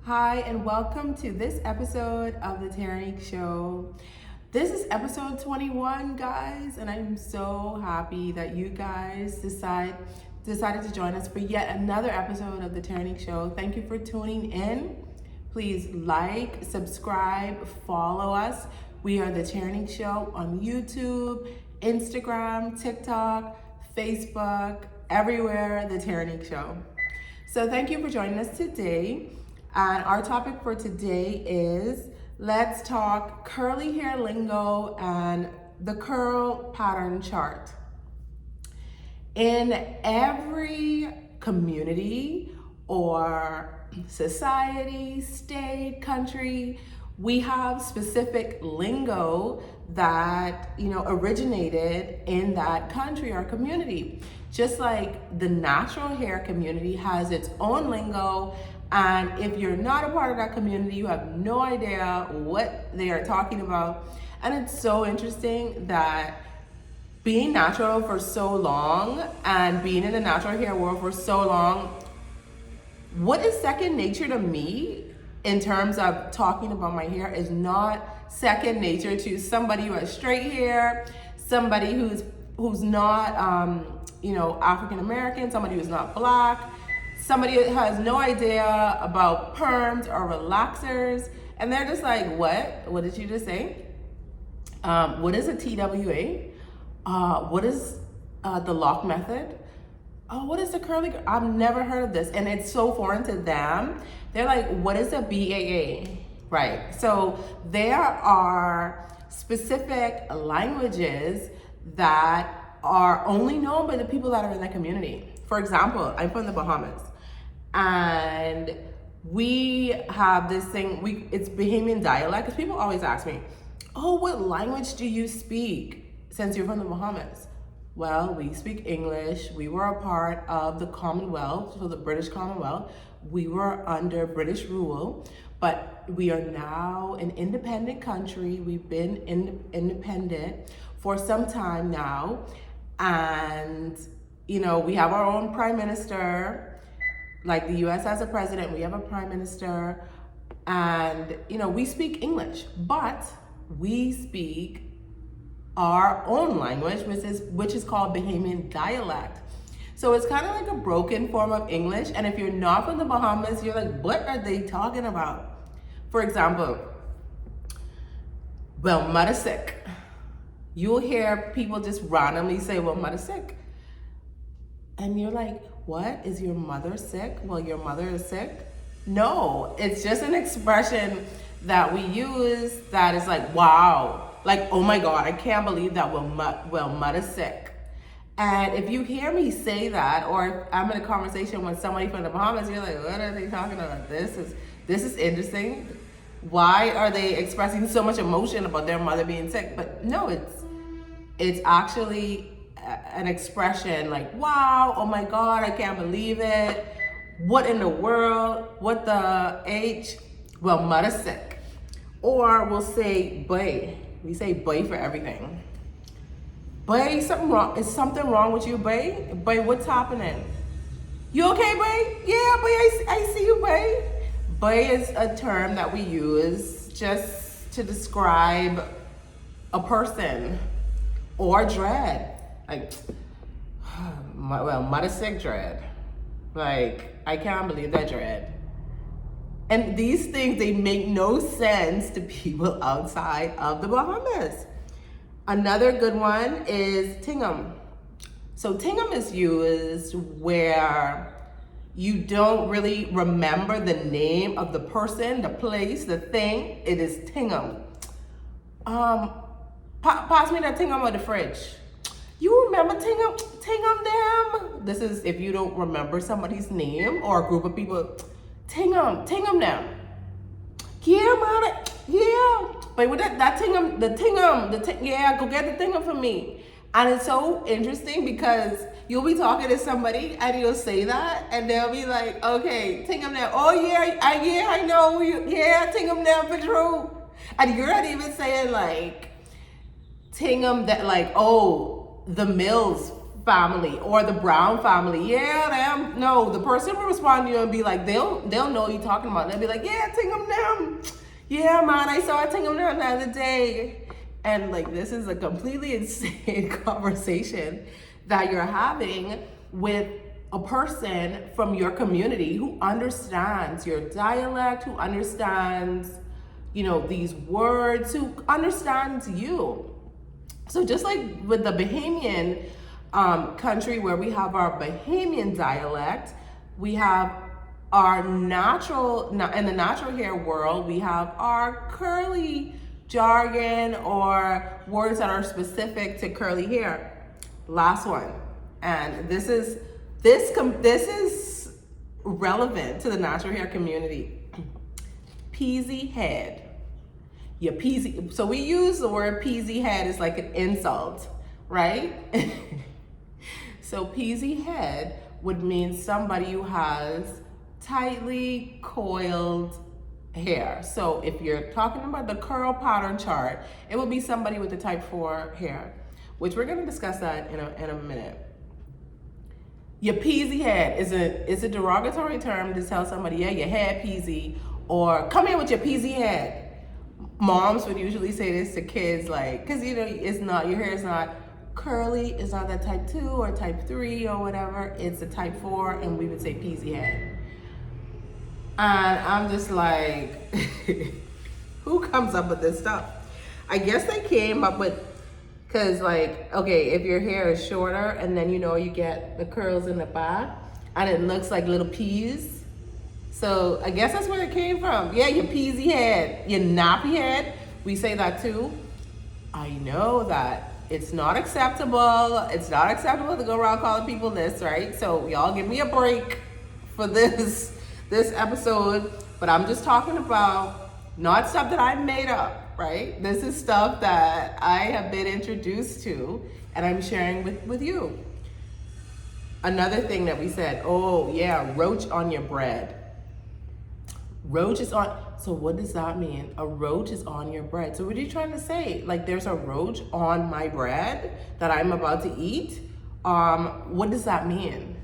Hi, and welcome to this episode of the Terrinique Show. This is episode 21, guys, and I'm so happy that you guys decided to join us for yet another episode of the Terrinique Show. Thank you for tuning in. Please like, subscribe, follow us. We are the Terrinique Show on YouTube, Instagram, TikTok, Facebook, everywhere, the Terrinique Show. So thank you for joining us today. And our topic for today is let's talk curly hair lingo and the curl pattern chart. In every community or society, state, country, we have specific lingo that originated in that country or community. Just like the natural hair community has its own lingo, and if you're not a part of that community, you have no idea what they are talking about. And it's so interesting that being natural for so long and being in the natural hair world for so long, what is second nature to me in terms of talking about my hair is not second nature to somebody who has straight hair, somebody who's not African American, somebody who's not Black, somebody that has no idea about perms or relaxers, and they're just like, what did you just say? What is a TWA? What is the lock method? Oh, what is the curly? I've never heard of this, and it's so foreign to them. They're like, what is a BAA? Right. So there are specific languages that are only known by the people that are in that community. For example, I'm from the Bahamas, and we have this thing, it's Bahamian dialect, because people always ask me, oh, what language do you speak since you're from the Bahamas? Well, we speak English. We were a part of the Commonwealth, so the British Commonwealth. We were under British rule, but we are now an independent country. We've been independent for some time now, and we have our own prime minister. Like the US has a president, we have a prime minister, and we speak English, but we speak our own language, which is called Bahamian dialect. So it's kind of like a broken form of English, and if you're not from the Bahamas, you're like, what are they talking about? For example, well, mother sick. You'll hear people just randomly say, well, mother sick. And you're like, what? Is your mother sick? Well, your mother is sick? No, it's just an expression that we use that is like, wow. Like, oh my God, I can't believe that mother's sick. And if you hear me say that, or if I'm in a conversation with somebody from the Bahamas, you're like, what are they talking about? This is interesting. Why are they expressing so much emotion about their mother being sick? But no, it's actually an expression like, wow, oh my God, I can't believe it. What in the world? What the H? Well, mother's sick. Or we'll say boy. We say boy for everything. Boy, something wrong. Is something wrong with you, boy? Boy, what's happening? You okay, boy? Yeah, boy, I see you, boy. Boy is a term that we use just to describe a person or dread. Like, mother sick dread. Like, I can't believe that dread. And these things, they make no sense to people outside of the Bahamas. Another good one is tingum. So tingum is used where you don't really remember the name of the person, the place, the thing. It is tingum. Pass me that tingum of the fridge. You remember tingum them? This is if you don't remember somebody's name or a group of people. Tingum them. Yeah, mother. Yeah. But with that tingum, yeah, go get the tingum for me. And it's so interesting because you'll be talking to somebody and you'll say that and they'll be like, okay, tingum them. Oh yeah, I know you. Yeah, tingum them for true. And you're not even saying like tingum that like, oh, the mills family or the Brown family. Yeah, them. No, the person will respond to you and be like, they'll know what you're talking about. They'll be like, yeah, Tingham them. Yeah, man, I saw Tingham them the other day. And like, this is a completely insane conversation that you're having with a person from your community who understands your dialect, who understands, you know, these words, who understands you. So just like with the Bahamian country, where we have our Bahamian dialect, we have our natural, in the natural hair world, we have our curly jargon or words that are specific to curly hair. Last one, and this is relevant to the natural hair community. Peasy head. Your peasy. So we use the word peasy head as like an insult, right? So peasy head would mean somebody who has tightly coiled hair. So if you're talking about the curl pattern chart, it will be somebody with the type 4 hair, which we're going to discuss that in a minute. Your peasy head is a derogatory term to tell somebody, yeah, your hair peasy, or come here with your peasy head. Moms would usually say this to kids, like, because you know, it's not, your hair is not curly, it's not that type 2 or type 3 or whatever, it's a type 4, and we would say peasy head. And I'm just like, who comes up with this stuff? I guess they came up with, because like, okay, if your hair is shorter and then, you know, you get the curls in the back and it looks like little peas. So I guess that's where it came from. Yeah, your peasy head, your nappy head. We say that too. I know that it's not acceptable. It's not acceptable to go around calling people this, right? So y'all give me a break for this episode. But I'm just talking about not stuff that I made up. Right? This is stuff that I have been introduced to and I'm sharing with you. Another thing that we said, oh yeah, roach on your bread. Roach is on, so what does that mean? A roach is on your bread. So what are you trying to say? Like there's a roach on my bread that I'm about to eat? What does that mean?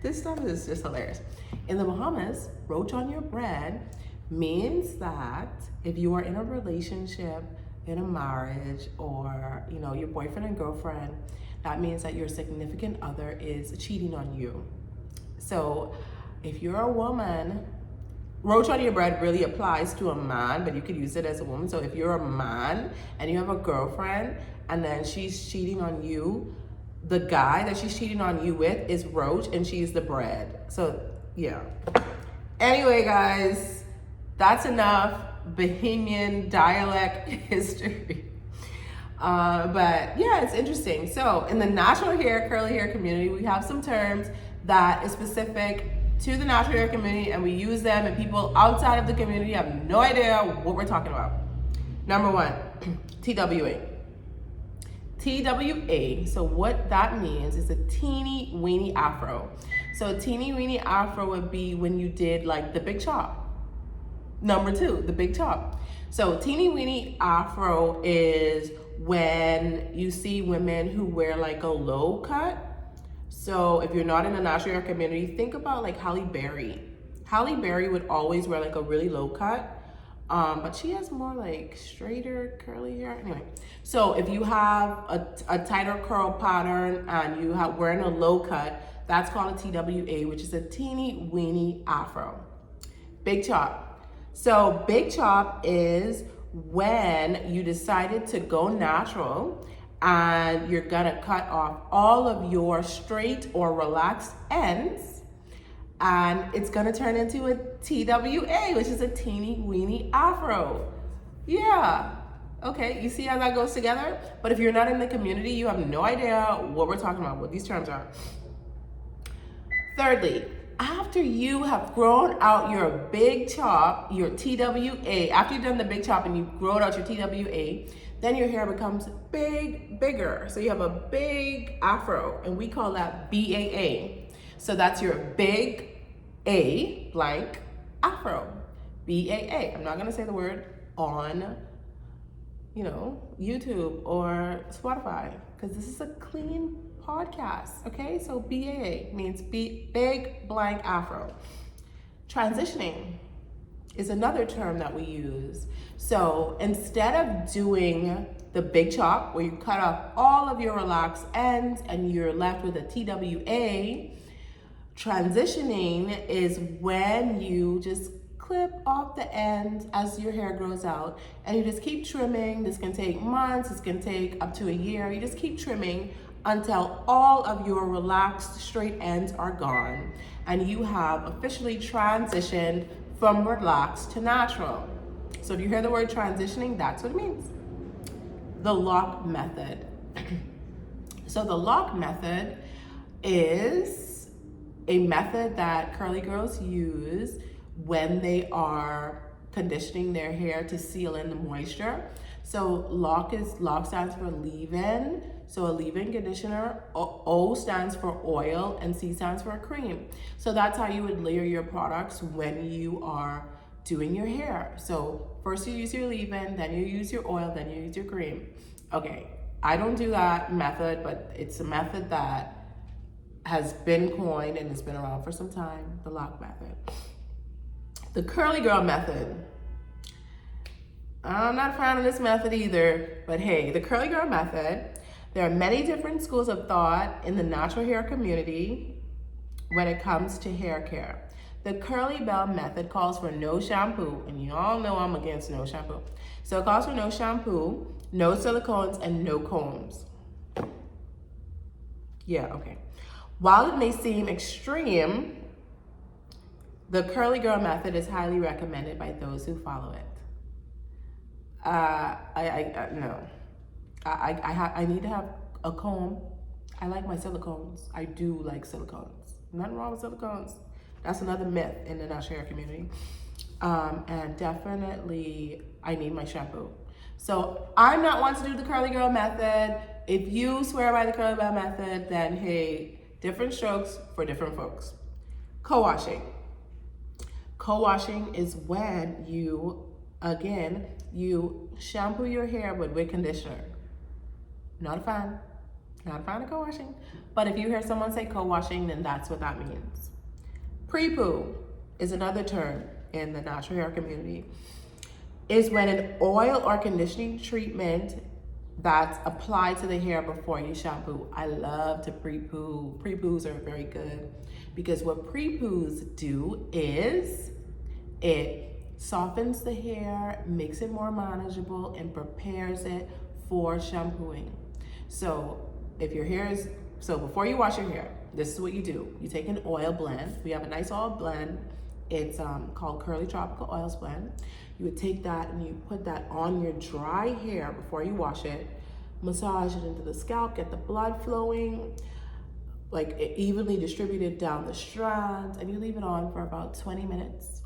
This stuff is just hilarious. In the Bahamas, roach on your bread means that if you are in a relationship, in a marriage, or you know, your boyfriend and girlfriend, that means that your significant other is cheating on you. So if you're a woman, roach on your bread really applies to a man, but you could use it as a woman. So if you're a man and you have a girlfriend and then she's cheating on you, the guy that she's cheating on you with is roach and she's the bread. So yeah. Anyway, guys, that's enough Bahamian dialect history. But yeah, it's interesting. So in the natural hair, curly hair community, we have some terms that is specific to the natural hair community and we use them, and people outside of the community have no idea what we're talking about. Number one, TWA. TWA, so what that means is a teeny weeny afro. So a teeny weeny afro would be when you did like the big chop. Number two, the big chop. So teeny weeny afro is when you see women who wear like a low cut. So if you're not in the natural hair community, think about like Halle Berry. Halle Berry would always wear like a really low cut, but she has more like straighter curly hair. Anyway, so if you have a tighter curl pattern and you have wearing a low cut, that's called a TWA, which is a teeny weeny afro. Big chop. So big chop is when you decided to go natural and you're gonna cut off all of your straight or relaxed ends, and it's gonna turn into a TWA, which is a teeny weeny afro. Yeah, okay, you see how that goes together? But if you're not in the community, you have no idea what we're talking about, what these terms are. Thirdly, after you have grown out your big chop, your TWA, after you've done the big chop and you've grown out your TWA, then your hair becomes bigger. So you have a big afro, and we call that BAA. So that's your big A blank afro, BAA. I'm not gonna say the word on, you know, YouTube or Spotify, because this is a clean podcast, okay? So BAA means Big Blank Afro. Transitioning is another term that we use. So instead of doing the big chop where you cut off all of your relaxed ends and you're left with a TWA, transitioning is when you just clip off the ends as your hair grows out and you just keep trimming. This can take months, this can take up to a year. You just keep trimming until all of your relaxed straight ends are gone and you have officially transitioned from relaxed to natural. So if you hear the word transitioning, that's what it means. The lock method. So the lock method is a method that curly girls use when they are conditioning their hair to seal in the moisture. So lock stands for leave-in. So a leave-in conditioner, O stands for oil, and C stands for cream. So that's how you would layer your products when you are doing your hair. So first you use your leave-in, then you use your oil, then you use your cream. Okay, I don't do that method, but it's a method that has been coined and it's been around for some time, the lock method. The curly girl method. I'm not a fan of this method either, but hey, the curly girl method, there are many different schools of thought in the natural hair community when it comes to hair care. The curly bell method calls for no shampoo, and you all know I'm against no shampoo. So it calls for no shampoo, no silicones, and no combs. Yeah, okay. While it may seem extreme, the curly girl method is highly recommended by those who follow it. No. I need to have a comb. I like my silicones. I do like silicones. Nothing wrong with silicones. That's another myth in the natural hair community. And definitely, I need my shampoo. So I'm not one to do the curly girl method. If you swear by the curly girl method, then hey, different strokes for different folks. Co-washing. Co-washing is when you shampoo your hair with conditioner. Not a fan of co-washing. But if you hear someone say co-washing, then that's what that means. Pre-poo is another term in the natural hair community. Is when an oil or conditioning treatment that's applied to the hair before you shampoo. I love to pre-poo. Pre-poos are very good because what pre-poos do is it softens the hair, makes it more manageable, and prepares it for shampooing. So before you wash your hair, this is what you do. You take an oil blend. We have a nice oil blend. It's called Curly Tropical Oils Blend. You would take that and you put that on your dry hair before you wash it, massage it into the scalp, get the blood flowing, like evenly distributed down the strands, and you leave it on for about 20 minutes.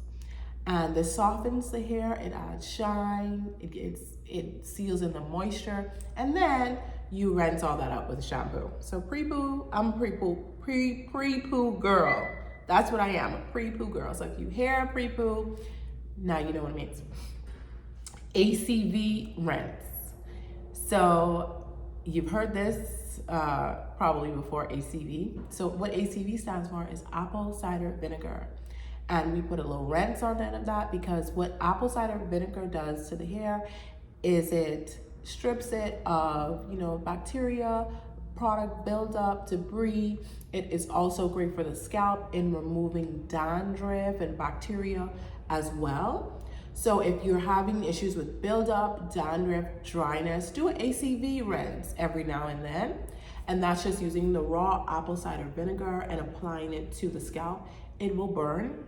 And this softens the hair, it adds shine, it seals in the moisture, and then you rinse all that out with shampoo. So pre-poo, I'm a pre-poo girl. That's what I am, a pre-poo girl. So if you hear pre-poo, now you know what it means. ACV rinse. So you've heard this probably before, ACV. So what ACV stands for is apple cider vinegar. And we put a little rinse on the end of that because what apple cider vinegar does to the hair is it strips it of, bacteria, product buildup, debris. It is also great for the scalp in removing dandruff and bacteria as well. So if you're having issues with buildup, dandruff, dryness, do an ACV rinse every now and then. And that's just using the raw apple cider vinegar and applying it to the scalp. It will burn.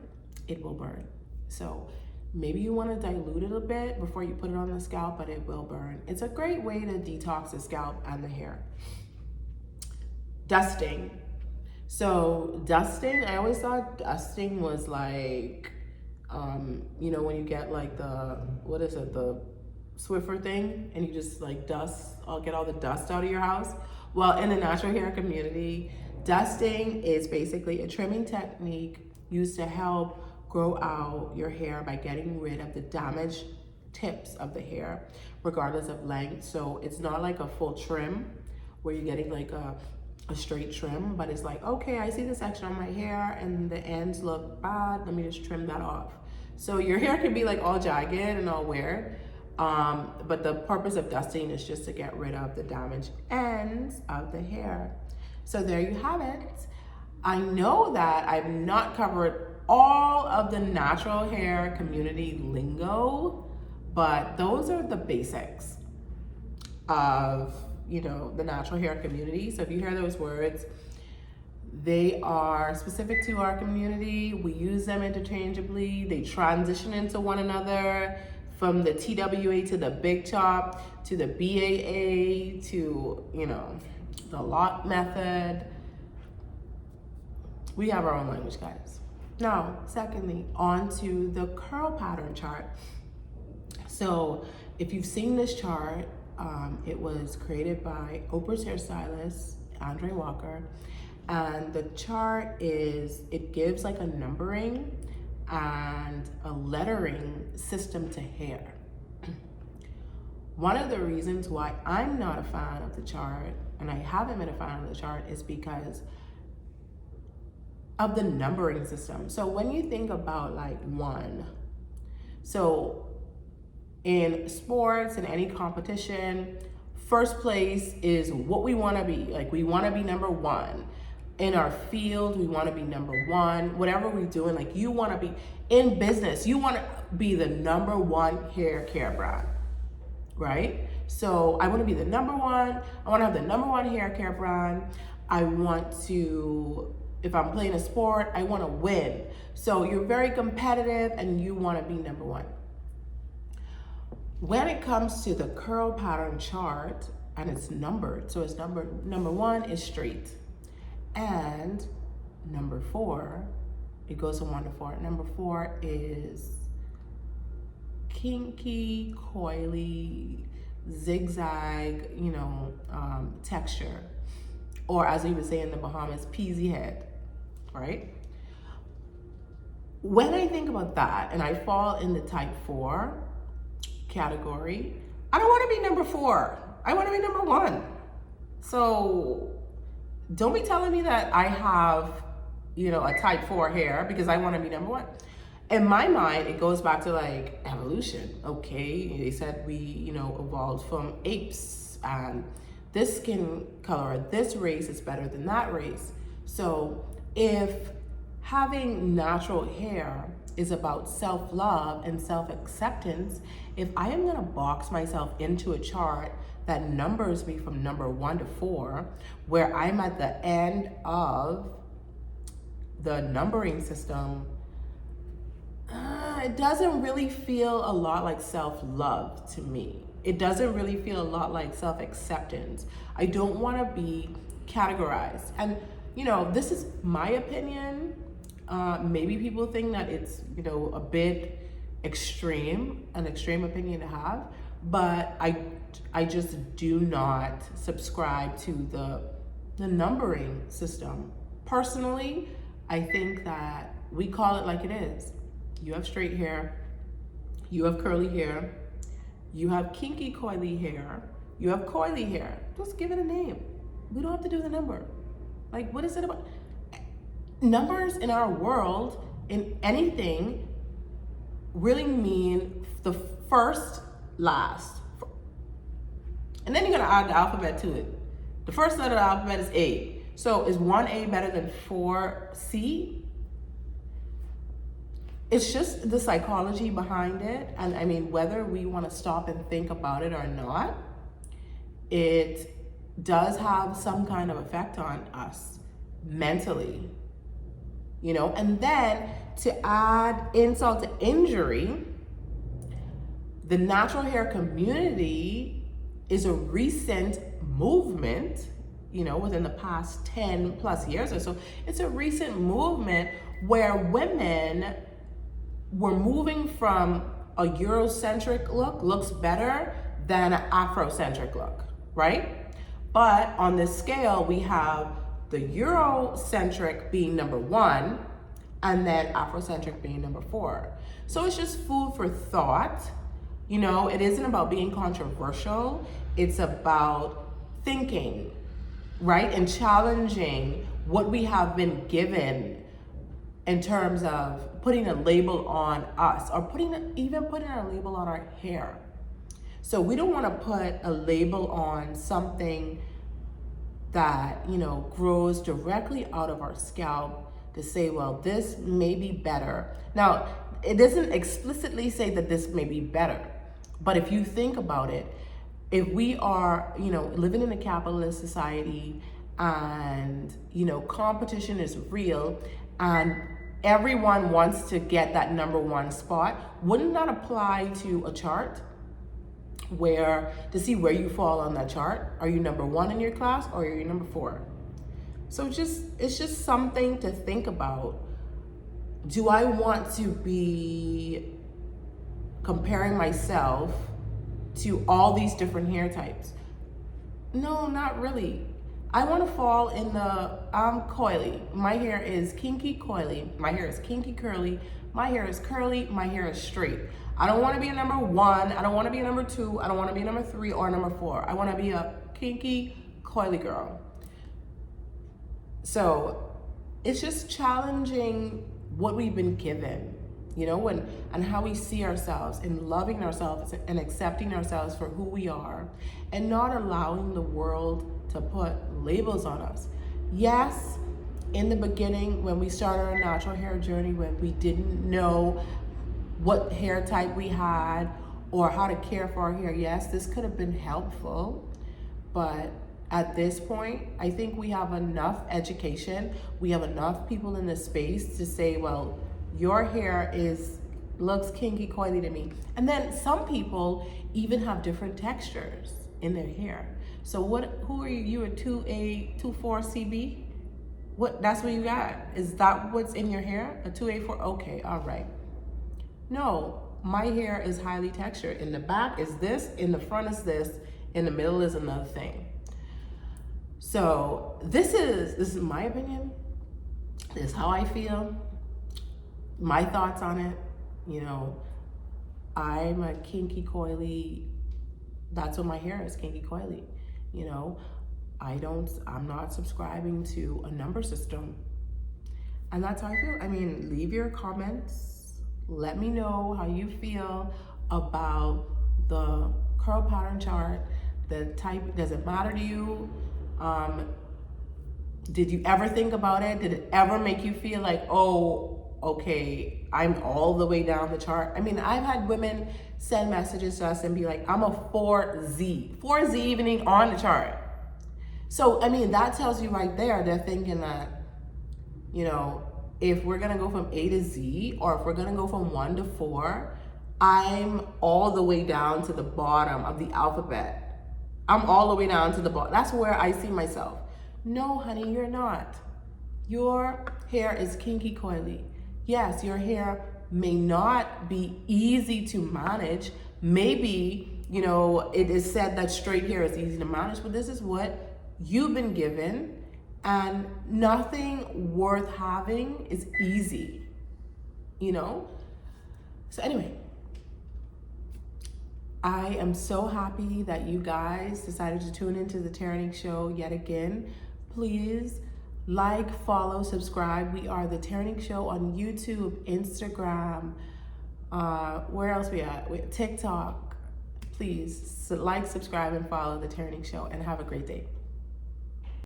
It will burn. So maybe you want to dilute it a bit before you put it on the scalp, but it will burn. It's a great way to detox the scalp and the hair. Dusting. So dusting, I always thought dusting was like, when you get like the Swiffer thing and you just like get all the dust out of your house. Well, in the natural hair community, dusting is basically a trimming technique used to help grow out your hair by getting rid of the damaged tips of the hair, regardless of length. So it's not like a full trim. where you're getting like a straight trim, but it's like, okay, I see the section on my hair and the ends look bad, let me just trim that off. So your hair can be like all jagged and all weird, but the purpose of dusting is just to get rid of the damaged ends of the hair. So there you have it. I know that I've not covered all of the natural hair community lingo, but those are the basics of, you know, the natural hair community. So if you hear those words, they are specific to our community. We use them interchangeably. They transition into one another, from the TWA to the big chop, to the BAA, to, you know, the lock method. We have our own language, guys. Now, secondly, on to the curl pattern chart. So if you've seen this chart, it was created by Oprah's hairstylist, Andre Walker. And the chart it gives like a numbering and a lettering system to hair. One of the reasons why I'm not a fan of the chart, and I haven't been a fan of the chart, is because of the numbering system. So when you think about like one, so in sports and any competition, first place is what we want to be. Like, we want to be number one. In our field, we want to be number one. Whatever we're doing, like, you want to be in business, you want to be the number one hair care brand, right? So I want to be the number one. I want to have the number one hair care brand. I want to, if I'm playing a sport, I want to win. So you're very competitive and you want to be number one. When it comes to the curl pattern chart, and it's numbered, so it's numbered, number one is straight, and number four, it goes from 1 to 4. Number 4 is kinky, coily, zigzag, you know, texture, or as we would say in the Bahamas, peasy head, right? When I think about that, and I fall in the type 4 category, I don't want to be number 4. I want to be number 1. So don't be telling me that I have, you know, a type 4 hair because I want to be number 1. In my mind, it goes back to like evolution. Okay, they said we, you know, evolved from apes, and this skin color, this race is better than that race. So if having natural hair is about self-love and self-acceptance, if I am gonna box myself into a chart that numbers me from number 1 to 4, where I'm at the end of the numbering system, it doesn't really feel a lot like self-love to me. It doesn't really feel a lot like self-acceptance. I don't want to be categorized. And, you know, this is my opinion. Maybe people think that it's, you know, a bit extreme, an extreme opinion to have, but I just do not subscribe to the numbering system. Personally, I think that we call it like it is. You have straight hair, you have curly hair, you have kinky coily hair, you have coily hair. Just give it a name. We don't have to do the number. Like, what is it about? Numbers in our world, in anything, really mean the first, last. And then you're gonna add the alphabet to it. The first letter of the alphabet is A. So is 1A better than 4C? It's just the psychology behind it. And I mean, whether we want to stop and think about it or not, it does have some kind of effect on us mentally, you know. And then to add insult to injury, the natural hair community is a recent movement, you know, within the past 10 plus years or so. It's a recent movement where women were moving from a Eurocentric look, looks better than an Afrocentric look, right? But on this scale, we have the Eurocentric being number 1, and then Afrocentric being number 4. So it's just food for thought. You know, it isn't about being controversial. It's about thinking. right? And challenging what we have been given in terms of putting a label on us, or even putting a label on our hair. So we don't want to put a label on something that, you know, grows directly out of our scalp to say, well, this may be better. Now, it doesn't explicitly say that this may be better, but if you think about it, if we are, you know, living in a capitalist society and, you know, competition is real and everyone wants to get that number one spot, wouldn't that apply to a chart? Where to see where you fall on that chart. Are you number one in your class, or are you number 4? So it's just something to think about. Do I want to be comparing myself to all these different hair types? No, not really. I want to fall in the I'm coily. My hair is kinky coily. My hair is kinky curly. My hair is curly. My hair is straight. I don't want to be a number 1. I don't want to be a number 2. I don't want to be a number 3 or number 4. I want to be a kinky coily girl. So it's just challenging what we've been given, you know, and how we see ourselves, and loving ourselves and accepting ourselves for who we are, and not allowing the world to put labels on us. Yes, in the beginning, when we started our natural hair journey, when we didn't know what hair type we had or how to care for our hair, yes, this could have been helpful. But at this point, I think we have enough education, we have enough people in this space to say, well, your hair looks kinky coily to me. And then some people even have different textures in their hair. So who are you? You a 2A, 2-4 CB? That's what you got? Is that what's in your hair? A 2A, 4? Okay, all right. No, my hair is highly textured. In the back is this, in the front is this, in the middle is another thing. So this is my opinion. This is how I feel. My thoughts on it. You know, I'm a kinky coily. That's what my hair is, kinky coily. You know, I'm not subscribing to a number system. And that's how I feel. I mean, leave your comments. Let me know how you feel about the curl pattern chart, the type. Does it matter to you? Did you ever think about it? Did it ever make you feel like, oh, okay, I'm all the way down the chart? I mean, I've had women send messages to us and be like, I'm a 4Z. 4Z even on the chart. So, I mean, that tells you right there, they're thinking that, you know, if we're gonna go from A to Z, or if we're gonna go from 1 to 4, I'm all the way down to the bottom of the alphabet. I'm all the way down to the bottom. That's where I see myself. No, honey, you're not. Your hair is kinky coily. Yes, your hair may not be easy to manage. Maybe, you know, it is said that straight hair is easy to manage, but this is what you've been given. And nothing worth having is easy, you know? So anyway, I am so happy that you guys decided to tune into the Terrinique Show yet again. Please like, follow, subscribe. We are the Terrinique Show on YouTube, Instagram, where else we at? TikTok. Please like, subscribe, and follow the Terrinique Show, and have a great day.